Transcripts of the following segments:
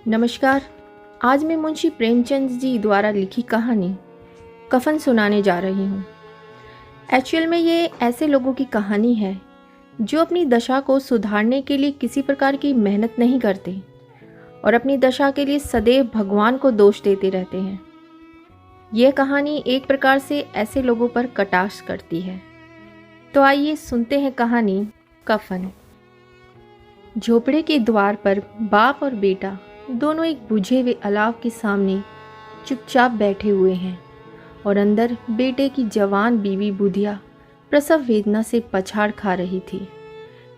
नमस्कार। आज मैं मुंशी प्रेमचंद जी द्वारा लिखी कहानी कफन सुनाने जा रही हूँ। एक्चुअल में ये ऐसे लोगों की कहानी है जो अपनी दशा को सुधारने के लिए किसी प्रकार की मेहनत नहीं करते और अपनी दशा के लिए सदैव भगवान को दोष देते रहते हैं। यह कहानी एक प्रकार से ऐसे लोगों पर कटाक्ष करती है। तो आइए सुनते हैं कहानी कफन। झोपड़े के द्वार पर बाप और बेटा दोनों एक बुझे हुए अलाव के सामने चुपचाप बैठे हुए हैं और अंदर बेटे की जवान बीवी बुधिया प्रसव वेदना से पछाड़ खा रही थी।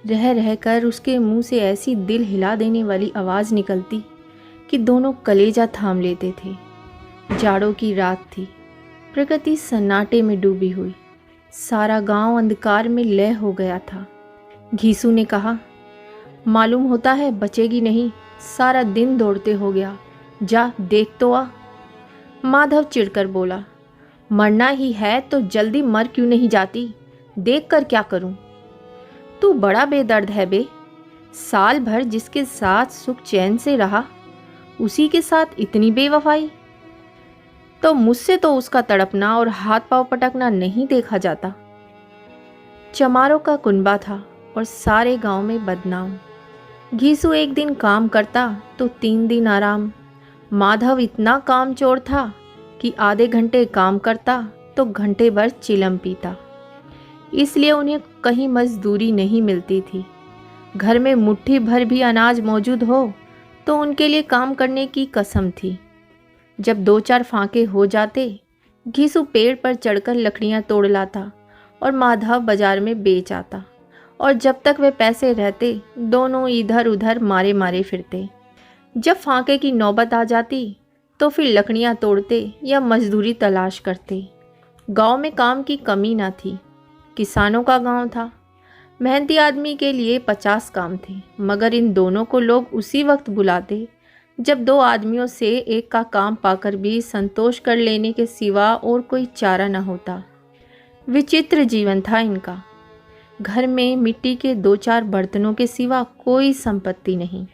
रह रहकर उसके मुंह से ऐसी दिल हिला देने वाली आवाज़ निकलती कि दोनों कलेजा थाम लेते थे। जाड़ों की रात थी, प्रकृति सन्नाटे में डूबी हुई, सारा गांव अंधकार में लय हो गया था। घीसू ने कहा, मालूम होता है बचेगी नहीं, सारा दिन दौड़ते हो गया, जा देख तो आ। माधव चिढ़कर बोला, मरना ही है तो जल्दी मर क्यों नहीं जाती, देख कर क्या करूं। तू बड़ा बेदर्द है बे, साल भर जिसके साथ सुख चैन से रहा उसी के साथ इतनी बेवफाई। तो मुझसे तो उसका तड़पना और हाथ पांव पटकना नहीं देखा जाता। चमारों का कुनबा था और सारे गांव में बदनाम। घीसू एक दिन काम करता तो 3 दिन आराम। माधव इतना कामचोर था कि आधे घंटे काम करता तो घंटे भर चिलम पीता। इसलिए उन्हें कहीं मजदूरी नहीं मिलती थी। घर में मुट्ठी भर भी अनाज मौजूद हो तो उनके लिए काम करने की कसम थी। जब 2-4 फांके हो जाते, घीसू पेड़ पर चढ़कर लकड़ियां तोड़ लाता और माधव बाजार में बेच आता और जब तक वे पैसे रहते दोनों इधर उधर मारे मारे फिरते। जब फांके की नौबत आ जाती तो फिर लकड़ियां तोड़ते या मजदूरी तलाश करते। गांव में काम की कमी ना थी। किसानों का गांव था। मेहनती आदमी के लिए 50 काम थे, मगर इन दोनों को लोग उसी वक्त बुलाते जब 2 आदमियों से एक का काम पाकर भी संतोष कर लेने के सिवा और कोई चारा न होता। विचित्र जीवन था इनका। घर में मिट्टी के 2-4 बर्तनों के सिवा कोई संपत्ति नहीं।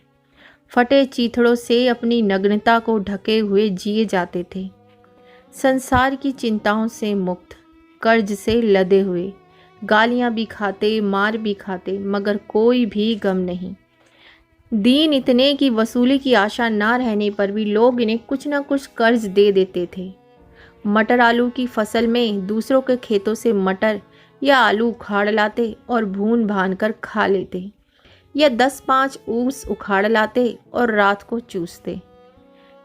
फटे चीथड़ों से अपनी नग्नता को ढके हुए जिए जाते थे। संसार की चिंताओं से मुक्त, कर्ज से लदे हुए, गालियां भी खाते, मार भी खाते, मगर कोई भी गम नहीं। दीन इतने की वसूली की आशा ना रहने पर भी लोग इन्हें कुछ ना कुछ कर्ज दे देते थे। मटर आलू की फसल में दूसरों के खेतों से मटर या आलू उखाड़ लाते और भून भान कर खा लेते, या 10-5 ऊस उखाड़ लाते और रात को चूसते।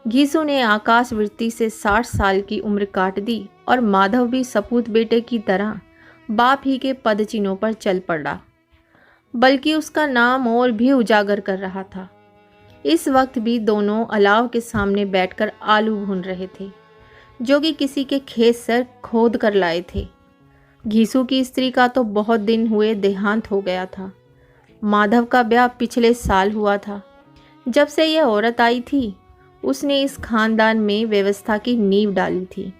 घीसू ने आकाश वृत्ति से 60 साल की उम्र काट दी और माधव भी सपूत बेटे की तरह बाप ही के पदचिन्हों पर चल पड़ा, बल्कि उसका नाम और भी उजागर कर रहा था। इस वक्त भी दोनों अलाव के सामने बैठकर आलू भून रहे थे, जो कि किसी के खेत से खोद कर लाए थे। घीसू की स्त्री का तो बहुत दिन हुए देहांत हो गया था। माधव का ब्याह पिछले साल हुआ था। जब से यह औरत आई थी उसने इस खानदान में व्यवस्था की नींव डाली थी।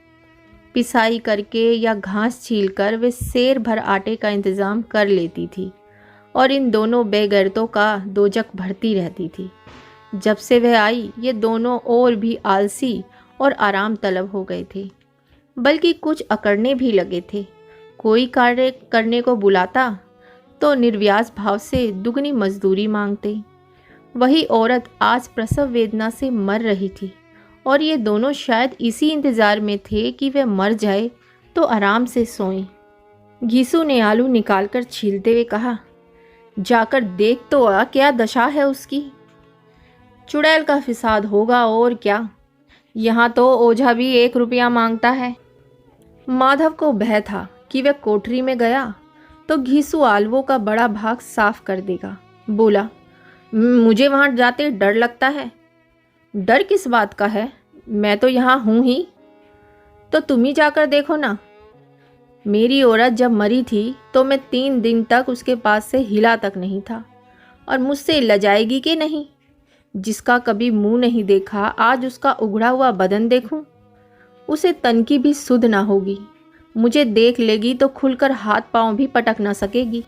पिसाई करके या घास छीलकर वे सेर भर आटे का इंतजाम कर लेती थी और इन दोनों बेगैरतों का दोजक भरती रहती थी। जब से वह आई ये दोनों और भी आलसी और आराम तलब हो गए थे, बल्कि कुछ अकड़ने भी लगे थे। कोई कार्य करने को बुलाता तो निर्व्याज भाव से दुगनी मजदूरी मांगते। वही औरत आज प्रसव वेदना से मर रही थी और ये दोनों शायद इसी इंतज़ार में थे कि वह मर जाए तो आराम से सोएं। घीसू ने आलू निकालकर छीलते हुए कहा, जाकर देख तो आ क्या दशा है उसकी। चुड़ैल का फिसाद होगा और क्या, यहाँ तो ओझा भी 1 रुपया मांगता है। माधव को भय था कि वह कोठरी में गया तो घीसू आलवों का बड़ा भाग साफ कर देगा। बोला, मुझे वहाँ जाते डर लगता है। डर किस बात का है, मैं तो यहाँ हूँ ही। तो तुम ही जाकर देखो ना। मेरी औरत जब मरी थी तो मैं 3 दिन तक उसके पास से हिला तक नहीं था, और मुझसे लजाएगी कि नहीं। जिसका कभी मुंह नहीं देखा आज उसका उघड़ा हुआ बदन देखूं, उसे तन की भी सुध ना होगी। मुझे देख लेगी तो खुलकर हाथ पांव भी पटक ना सकेगी।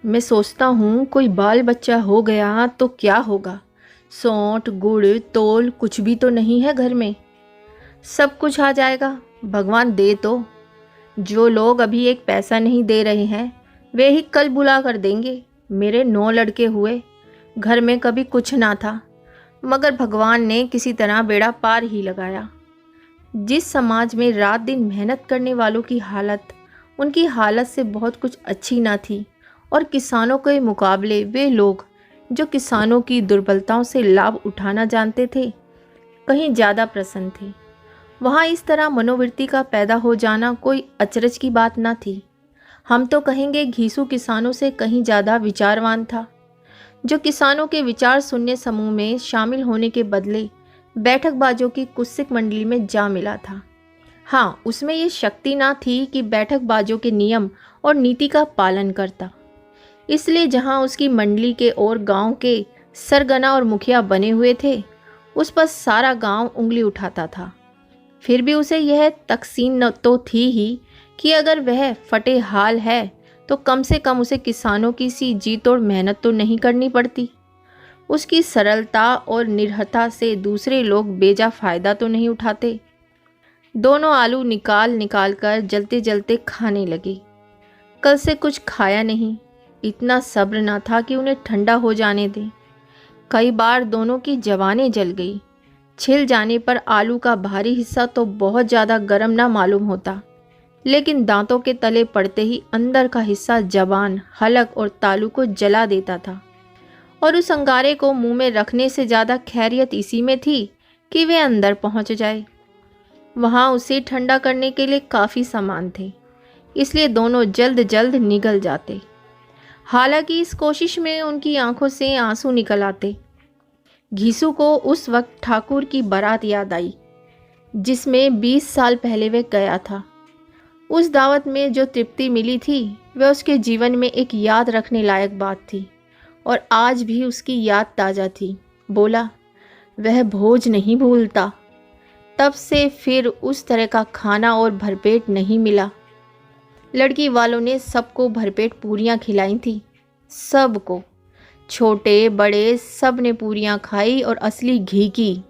मैं सोचता हूँ कोई बाल बच्चा हो गया तो क्या होगा, सौंठ गुड़ तोल कुछ भी तो नहीं है घर में। सब कुछ आ जाएगा, भगवान दे तो। जो लोग अभी एक पैसा नहीं दे रहे हैं वे ही कल बुला कर देंगे। मेरे 9 लड़के हुए, घर में कभी कुछ ना था, मगर भगवान ने किसी तरह बेड़ा पार ही लगाया। जिस समाज में रात दिन मेहनत करने वालों की हालत उनकी हालत से बहुत कुछ अच्छी ना थी, और किसानों के मुकाबले वे लोग जो किसानों की दुर्बलताओं से लाभ उठाना जानते थे कहीं ज़्यादा प्रसन्न थे, वहाँ इस तरह मनोवृत्ति का पैदा हो जाना कोई अचरज की बात ना थी। हम तो कहेंगे घीसू किसानों से कहीं ज़्यादा विचारवान था, जो किसानों के विचार सुनने समूह में शामिल होने के बदले बैठकबाजों की कुत्सित मंडली में जा मिला था। हाँ, उसमें ये शक्ति ना थी कि बैठकबाजों के नियम और नीति का पालन करता। इसलिए जहाँ उसकी मंडली के और गांव के सरगना और मुखिया बने हुए थे, उस पर सारा गांव उंगली उठाता था। फिर भी उसे यह तकसीन तो थी ही कि अगर वह फटे हाल है तो कम से कम उसे किसानों की सी जी तोड़ मेहनत तो नहीं करनी पड़ती। उसकी सरलता और निर्भरता से दूसरे लोग बेजा फ़ायदा तो नहीं उठाते। दोनों आलू निकाल निकाल कर जलते जलते खाने लगे। कल से कुछ खाया नहीं, इतना सब्र ना था कि उन्हें ठंडा हो जाने दें। कई बार दोनों की जवानें जल गई। छिल जाने पर आलू का भारी हिस्सा तो बहुत ज़्यादा गर्म ना मालूम होता, लेकिन दांतों के तले पड़ते ही अंदर का हिस्सा जबान, हलक और तालू को जला देता था। और उस अंगारे को मुंह में रखने से ज़्यादा खैरियत इसी में थी कि वे अंदर पहुंच जाए। वहां उसे ठंडा करने के लिए काफ़ी सामान थे, इसलिए दोनों जल्द जल्द निगल जाते। हालांकि इस कोशिश में उनकी आंखों से आंसू निकल आते। घीसू को उस वक्त ठाकुर की बारात याद आई, जिसमें 20 साल पहले वे गया था। उस दावत में जो तृप्ति मिली थी वह उसके जीवन में एक याद रखने लायक बात थी, और आज भी उसकी याद ताज़ा थी। बोला, वह भोज नहीं भूलता। तब से फिर उस तरह का खाना और भरपेट नहीं मिला। लड़की वालों ने सबको भरपेट पूरियां खिलाई थी, सबको, छोटे बड़े सब ने पूरियां खाई, और असली घी की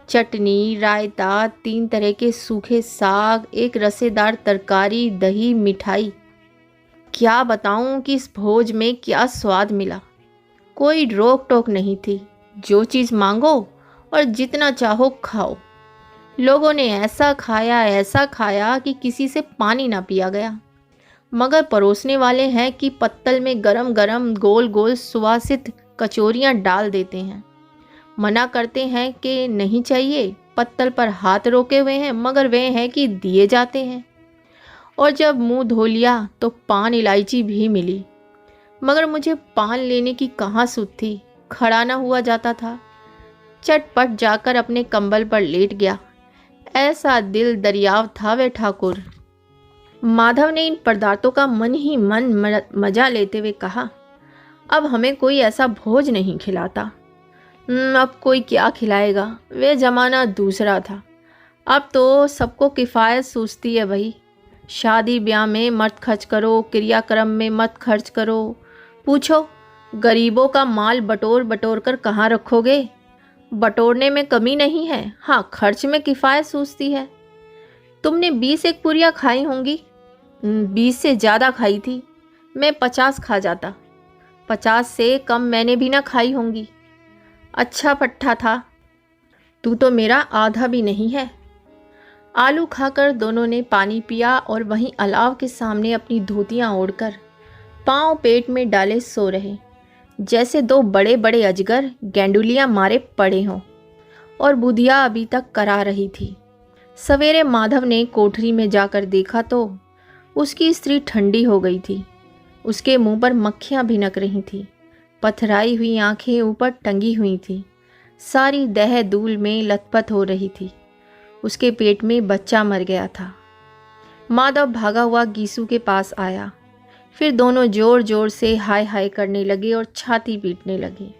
चटनी, रायता, 3 तरह के सूखे साग, एक रसेदार तरकारी, दही, मिठाई। क्या बताऊं कि इस भोज में क्या स्वाद मिला। कोई रोक टोक नहीं थी, जो चीज़ मांगो और जितना चाहो खाओ। लोगों ने ऐसा खाया कि किसी से पानी ना पिया गया। मगर परोसने वाले हैं कि पत्तल में गरम गरम गोल गोल सुवासित कचौरियां डाल देते हैं। मना करते हैं कि नहीं चाहिए, पत्तल पर हाथ रोके हुए हैं, मगर वे हैं कि दिए जाते हैं। और जब मुंह धो लिया तो पान इलायची भी मिली, मगर मुझे पान लेने की कहाँ सुध थी, खड़ा ना हुआ जाता था। चटपट जाकर अपने कंबल पर लेट गया। ऐसा दिल दरियाव था वे ठाकुर। माधव ने इन पदार्थों का मन ही मन मजा लेते हुए कहा, अब हमें कोई ऐसा भोज नहीं खिलाता। अब कोई क्या खिलाएगा, वे ज़माना दूसरा था। अब तो सबको किफ़ायत सूझती है भाई। शादी ब्याह में मत खर्च करो, क्रियाक्रम में मत खर्च करो। पूछो, गरीबों का माल बटोर बटोर कर कहाँ रखोगे। बटोरने में कमी नहीं है, हाँ खर्च में किफ़ायत सूझती है। तुमने 20 एक पूरियाँ खाई होंगी। 20 से ज़्यादा खाई थी, मैं 50 खा जाता। 50 से कम मैंने भी ना खाई होंगी। अच्छा पट्टा था, तू तो मेरा आधा भी नहीं है। आलू खाकर दोनों ने पानी पिया और वहीं अलाव के सामने अपनी धोतियां ओढ़कर पांव पेट में डाले सो रहे, जैसे 2 बड़े बड़े अजगर गेंडुलियां मारे पड़े हों। और बुधिया अभी तक करा रही थी। सवेरे माधव ने कोठरी में जाकर देखा तो उसकी स्त्री ठंडी हो गई थी। उसके मुंह पर मक्खियां भिनक रही थी, पथराई हुई आंखें ऊपर टंगी हुई थी, सारी देह धूल में लथपथ हो रही थी। उसके पेट में बच्चा मर गया था। माधव भागा हुआ गीसू के पास आया। फिर दोनों जोर जोर से हाय हाय करने लगे और छाती पीटने लगे।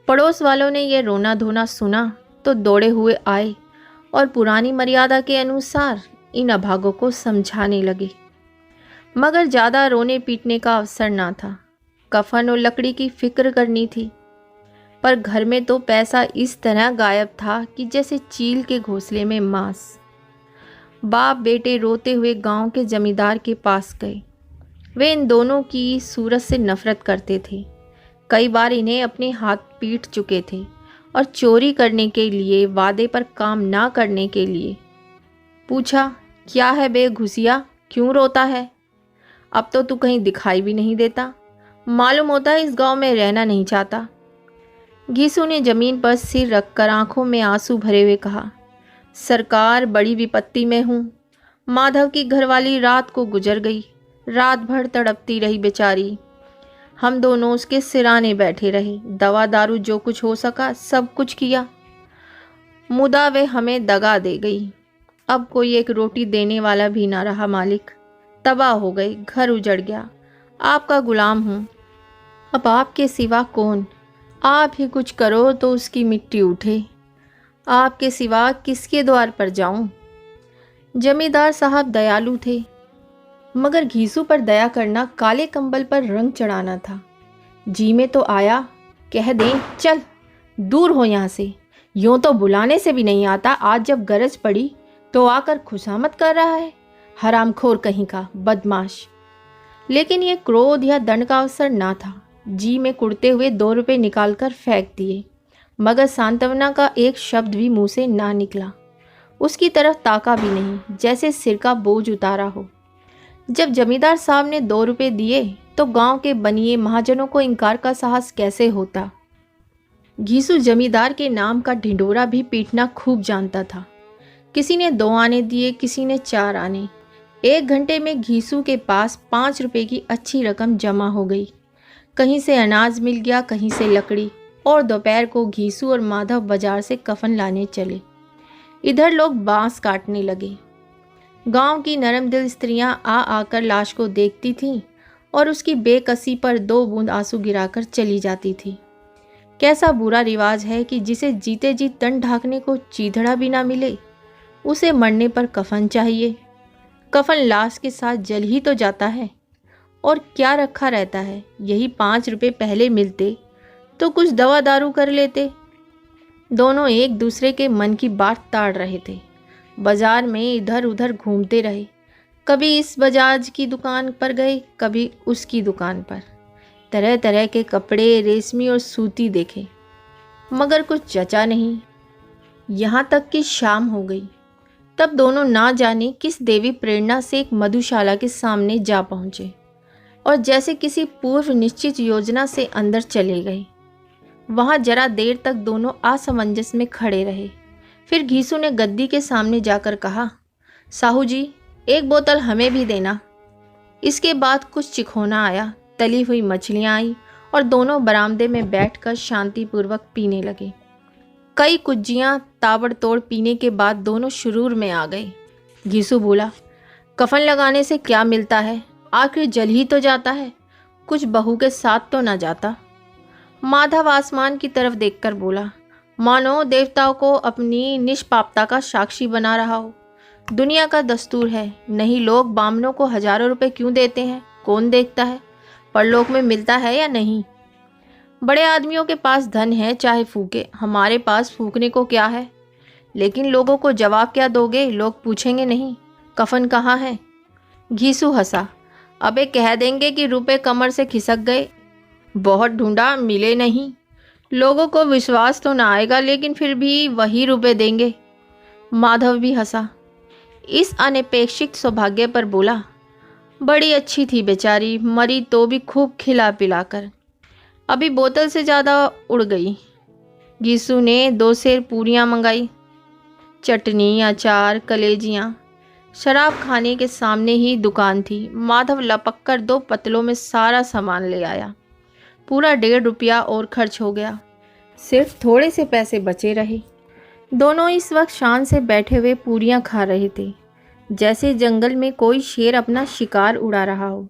पड़ोस वालों ने यह रोना धोना सुना तो दौड़े हुए आए और पुरानी मर्यादा के अनुसार इन अभागों को समझाने लगे, मगर ज़्यादा रोने पीटने का अवसर ना था। कफन और लकड़ी की फिक्र करनी थी। पर घर में तो पैसा इस तरह गायब था कि जैसे चील के घोंसले में मांस। बाप बेटे रोते हुए गांव के जमींदार के पास गए। वे इन दोनों की सूरत से नफरत करते थे। कई बार इन्हें अपने हाथ पीट चुके थे और चोरी करने के लिए, वादे पर काम ना करने के लिए। पूछा, क्या है बे घुसिया, क्यों रोता है? अब तो तू कहीं दिखाई भी नहीं देता, मालूम होता है इस गांव में रहना नहीं चाहता। घीसू ने जमीन पर सिर रखकर आंखों में आंसू भरे हुए कहा, सरकार बड़ी विपत्ति में हूँ। माधव की घरवाली रात को गुजर गई। रात भर तड़पती रही बेचारी। हम दोनों उसके सिराने बैठे रहे। दवा दारू जो कुछ हो सका सब कुछ किया, मुदा वे हमें दगा दे गई। अब कोई एक रोटी देने वाला भी ना रहा मालिक। तबाह हो गई, घर उजड़ गया। आपका गुलाम हूँ। अब आपके सिवा कौन? आप ही कुछ करो तो उसकी मिट्टी उठे। आपके सिवा किसके द्वार पर जाऊं? जमींदार साहब दयालु थे, मगर घीसू पर दया करना काले कंबल पर रंग चढ़ाना था। जी में तो आया, कह दें चल दूर हो यहाँ से। यूँ तो बुलाने से भी नहीं आता, आज जब गरज पड़ी तो आकर खुशामद कर रहा है। हरामखोर कहीं का बदमाश। लेकिन ये क्रोध या दंड का अवसर ना था। जी में कुड़ते हुए 2 रुपये निकालकर फेंक दिए, मगर सांत्वना का एक शब्द भी मुंह से ना निकला। उसकी तरफ ताका भी नहीं, जैसे सिर का बोझ उतारा हो। जब जमींदार साहब ने 2 रुपये दिए तो गांव के बनिए महाजनों को इनकार का साहस कैसे होता। घीसू जमींदार के नाम का ढिंढोरा भी पीटना खूब जानता था। किसी ने 2 आने दिए, किसी ने 4 आने। 1 घंटे में घीसू के पास 5 रुपये की अच्छी रकम जमा हो गई। कहीं से अनाज मिल गया, कहीं से लकड़ी, और दोपहर को घीसू और माधव बाजार से कफन लाने चले। इधर लोग बांस काटने लगे। गांव की नरम दिल स्त्रियां आ आकर लाश को देखती थीं और उसकी बेकसी पर 2 बूंद आंसू गिराकर चली जाती थी। कैसा बुरा रिवाज है कि जिसे जीते जी तन ढांकने को चीथड़ा भी ना मिले, उसे मरने पर कफन चाहिए। कफन लाश के साथ जल ही तो जाता है, और क्या रखा रहता है। यही 5 रुपये पहले मिलते तो कुछ दवा दारू कर लेते। दोनों एक दूसरे के मन की बात ताड़ रहे थे। बाजार में इधर उधर घूमते रहे। कभी इस बजाज की दुकान पर गए, कभी उसकी दुकान पर। तरह तरह के कपड़े, रेशमी और सूती देखे, मगर कुछ जचा नहीं। यहाँ तक कि शाम हो गई। तब दोनों ना जाने किस देवी प्रेरणा से एक मधुशाला के सामने जा पहुँचे और जैसे किसी पूर्व निश्चित योजना से अंदर चले गए। वहाँ जरा देर तक दोनों असमंजस में खड़े रहे। फिर घीसू ने गद्दी के सामने जाकर कहा, साहू जी, एक बोतल हमें भी देना। इसके बाद कुछ चिखोना आया, तली हुई मछलियाँ आई और दोनों बरामदे में बैठकर शांतिपूर्वक पीने लगे। कई कुज्जियाँ ताबड़तोड़ पीने के बाद दोनों शुरूर में आ गए। घीसू बोला, कफन लगाने से क्या मिलता है, आखिर जल ही तो जाता है, कुछ बहू के साथ तो ना जाता। माधव आसमान की तरफ देखकर बोला, मानो देवताओं को अपनी निष्पापता का साक्षी बना रहा हो। दुनिया का दस्तूर है, नहीं लोग बामनों को हजारों रुपए क्यों देते हैं, कौन देखता है, परलोक में मिलता है या नहीं। बड़े आदमियों के पास धन है, चाहे फूके, हमारे पास फूकने को क्या है। लेकिन लोगों को जवाब क्या दोगे, लोग पूछेंगे नहीं कफन कहाँ है। घीसू हंसा, अबे कह देंगे कि रुपए कमर से खिसक गए, बहुत ढूंढा मिले नहीं। लोगों को विश्वास तो ना आएगा, लेकिन फिर भी वही रुपए देंगे। माधव भी हंसा। इस अनपेक्षित सौभाग्य पर बोला, बड़ी अच्छी थी बेचारी, मरी तो भी खूब खिला पिलाकर, अभी बोतल से ज़्यादा उड़ गई। घीसू ने 2 सेर पूरियाँ मंगाई, चटनी, अचार, कलेजियाँ। शराब खाने के सामने ही दुकान थी। माधव लपक कर 2 पतलों में सारा सामान ले आया। पूरा 1.5 रुपया और खर्च हो गया। सिर्फ थोड़े से पैसे बचे रहे। दोनों इस वक्त शान से बैठे हुए पूरियां खा रहे थे, जैसे जंगल में कोई शेर अपना शिकार उड़ा रहा हो।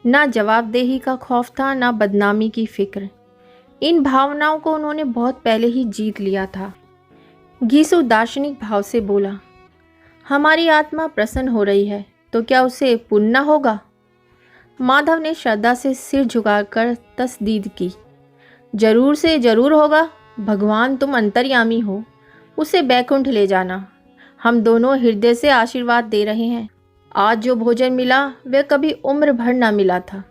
ना जवाबदेही का खौफ था, ना बदनामी की फिक्र। इन भावनाओं को उन्होंने बहुत पहले ही जीत लिया था। घीसू दार्शनिक भाव से बोला, हमारी आत्मा प्रसन्न हो रही है तो क्या उसे पुण्य होगा। माधव ने श्रद्धा से सिर झुकाकर तस्दीद की। जरूर से जरूर होगा। भगवान तुम अंतर्यामी हो, उसे बैकुंठ ले जाना। हम दोनों हृदय से आशीर्वाद दे रहे हैं। आज जो भोजन मिला वह कभी उम्र भर ना मिला था।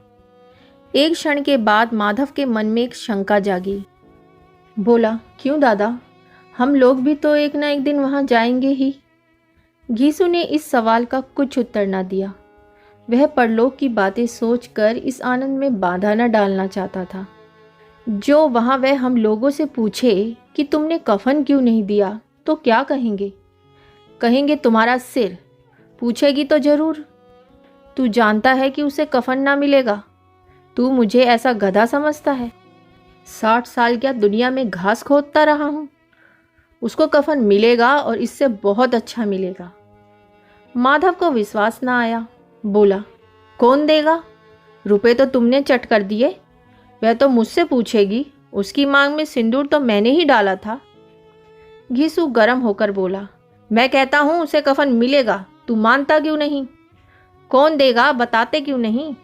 एक क्षण के बाद माधव के मन में एक शंका जागी। बोला, क्यों दादा, हम लोग भी तो एक ना एक दिन वहां जाएंगे ही। घीसू ने इस सवाल का कुछ उत्तर ना दिया। वह परलोक की बातें सोचकर इस आनंद में बाधा न डालना चाहता था। जो वहां वह हम लोगों से पूछे कि तुमने कफन क्यों नहीं दिया तो क्या कहेंगे? कहेंगे तुम्हारा सिर। पूछेगी तो जरूर। तू जानता है कि उसे कफन ना मिलेगा। तू मुझे ऐसा गधा समझता है? 60 साल क्या दुनिया में घास खोदता रहा हूं। उसको कफन मिलेगा और इससे बहुत अच्छा मिलेगा। माधव को विश्वास ना आया। बोला, कौन देगा? रुपए तो तुमने चट कर दिए। वह तो मुझसे पूछेगी। उसकी मांग में सिंदूर तो मैंने ही डाला था। घीसू गर्म होकर बोला, मैं कहता हूं उसे कफन मिलेगा। तू मानता क्यों नहीं? कौन देगा बताते क्यों नहीं?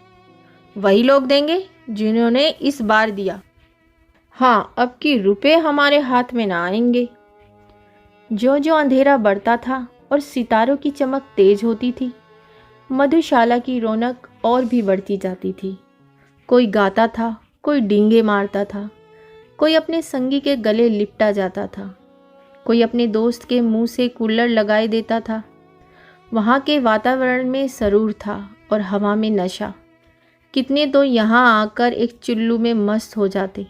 वही लोग देंगे जिन्होंने इस बार दिया। हाँ, अब की रुपए हमारे हाथ में ना आएंगे। जो जो अंधेरा बढ़ता था और सितारों की चमक तेज होती थी, मधुशाला की रौनक और भी बढ़ती जाती थी। कोई गाता था, कोई डींगे मारता था, कोई अपने संगी के गले लिपटा जाता था, कोई अपने दोस्त के मुंह से कूलर लगाए देता था। वहाँ के वातावरण में सरूर था और हवा में नशा। कितने तो यहाँ आकर एक चुल्लू में मस्त हो जाते।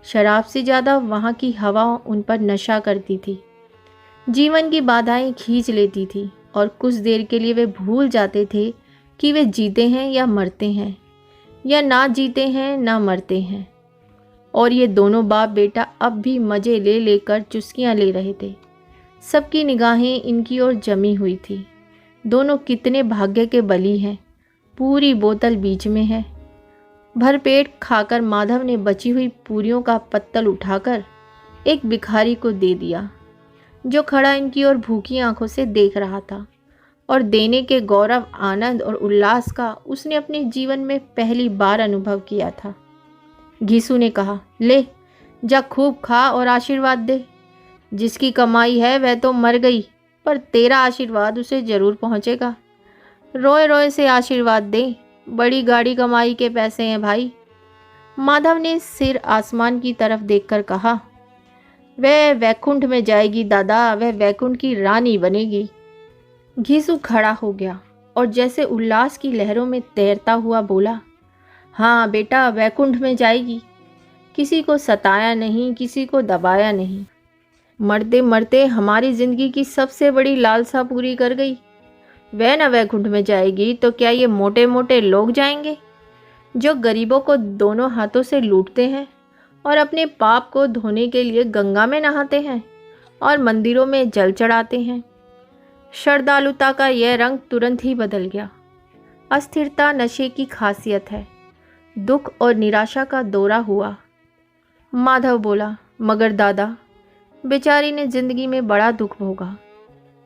शराब से ज़्यादा वहाँ की हवा उन पर नशा करती थी। जीवन की बाधाएं खींच लेती थी और कुछ देर के लिए वे भूल जाते थे कि वे जीते हैं या मरते हैं, या ना जीते हैं ना मरते हैं। और ये दोनों बाप बेटा अब भी मज़े ले लेकर चुस्कियां ले रहे थे। सबकी निगाहें इनकी ओर जमी हुई थी। दोनों कितने भाग्य के बली हैं। पूरी बोतल बीच में है। भरपेट खाकर माधव ने बची हुई पूरियों का पत्तल उठाकर एक भिखारी को दे दिया, जो खड़ा इनकी ओर भूखी आंखों से देख रहा था। और देने के गौरव, आनंद और उल्लास का उसने अपने जीवन में पहली बार अनुभव किया था। घीसू ने कहा, ले जा, खूब खा और आशीर्वाद दे। जिसकी कमाई है वह तो मर गई, पर तेरा आशीर्वाद उसे जरूर पहुंचेगा। रोए रोए से आशीर्वाद दे। बड़ी गाड़ी कमाई के पैसे हैं भाई। माधव ने सिर आसमान की तरफ देखकर कहा, वह वैकुंठ में जाएगी दादा, वह वैकुंठ की रानी बनेगी। घीसू खड़ा हो गया और जैसे उल्लास की लहरों में तैरता हुआ बोला, हाँ बेटा, वैकुंठ में जाएगी। किसी को सताया नहीं, किसी को दबाया नहीं। मरते मरते हमारी जिंदगी की सबसे बड़ी लालसा पूरी कर गई। वह न वैकुंठ में जाएगी तो क्या ये मोटे मोटे लोग जाएंगे, जो गरीबों को दोनों हाथों से लूटते हैं और अपने पाप को धोने के लिए गंगा में नहाते हैं और मंदिरों में जल चढ़ाते हैं। श्रद्धालुता का यह रंग तुरंत ही बदल गया। अस्थिरता नशे की खासियत है। दुख और निराशा का दौरा हुआ। माधव बोला, मगर दादा, बेचारी ने जिंदगी में बड़ा दुख भोगा।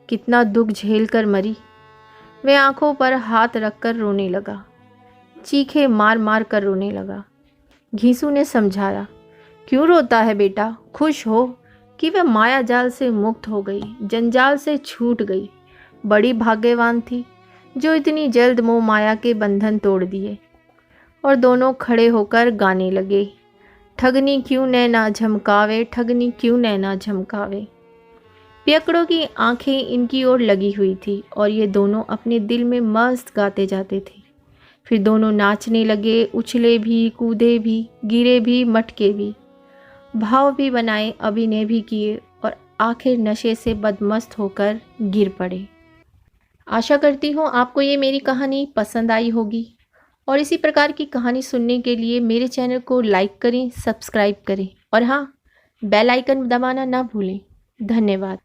कितना दुख झेल कर मरी। वह आंखों पर हाथ रखकर रोने लगा, चीखे मार मार कर रोने लगा। घीसू ने समझाया, क्यों रोता है बेटा, खुश हो कि वह माया जाल से मुक्त हो गई, जंजाल से छूट गई। बड़ी भाग्यवान थी जो इतनी जल्द मोह माया के बंधन तोड़ दिए। और दोनों खड़े होकर गाने लगे, ठगनी क्यों नैना झमकावे, ठगनी क्यों नैना झमकावे। पियकड़ों की आंखें इनकी ओर लगी हुई थी और ये दोनों अपने दिल में मस्त गाते जाते थे। फिर दोनों नाचने लगे, उछले भी, कूदे भी, गिरे भी, मटके भी, भाव भी बनाए, अभिनय भी किए और आखिर नशे से बदमस्त होकर गिर पड़े। आशा करती हूँ आपको ये मेरी कहानी पसंद आई होगी और इसी प्रकार की कहानी सुनने के लिए मेरे चैनल को लाइक करें, सब्सक्राइब करें और हाँ, बेल आइकन दबाना ना भूलें। धन्यवाद।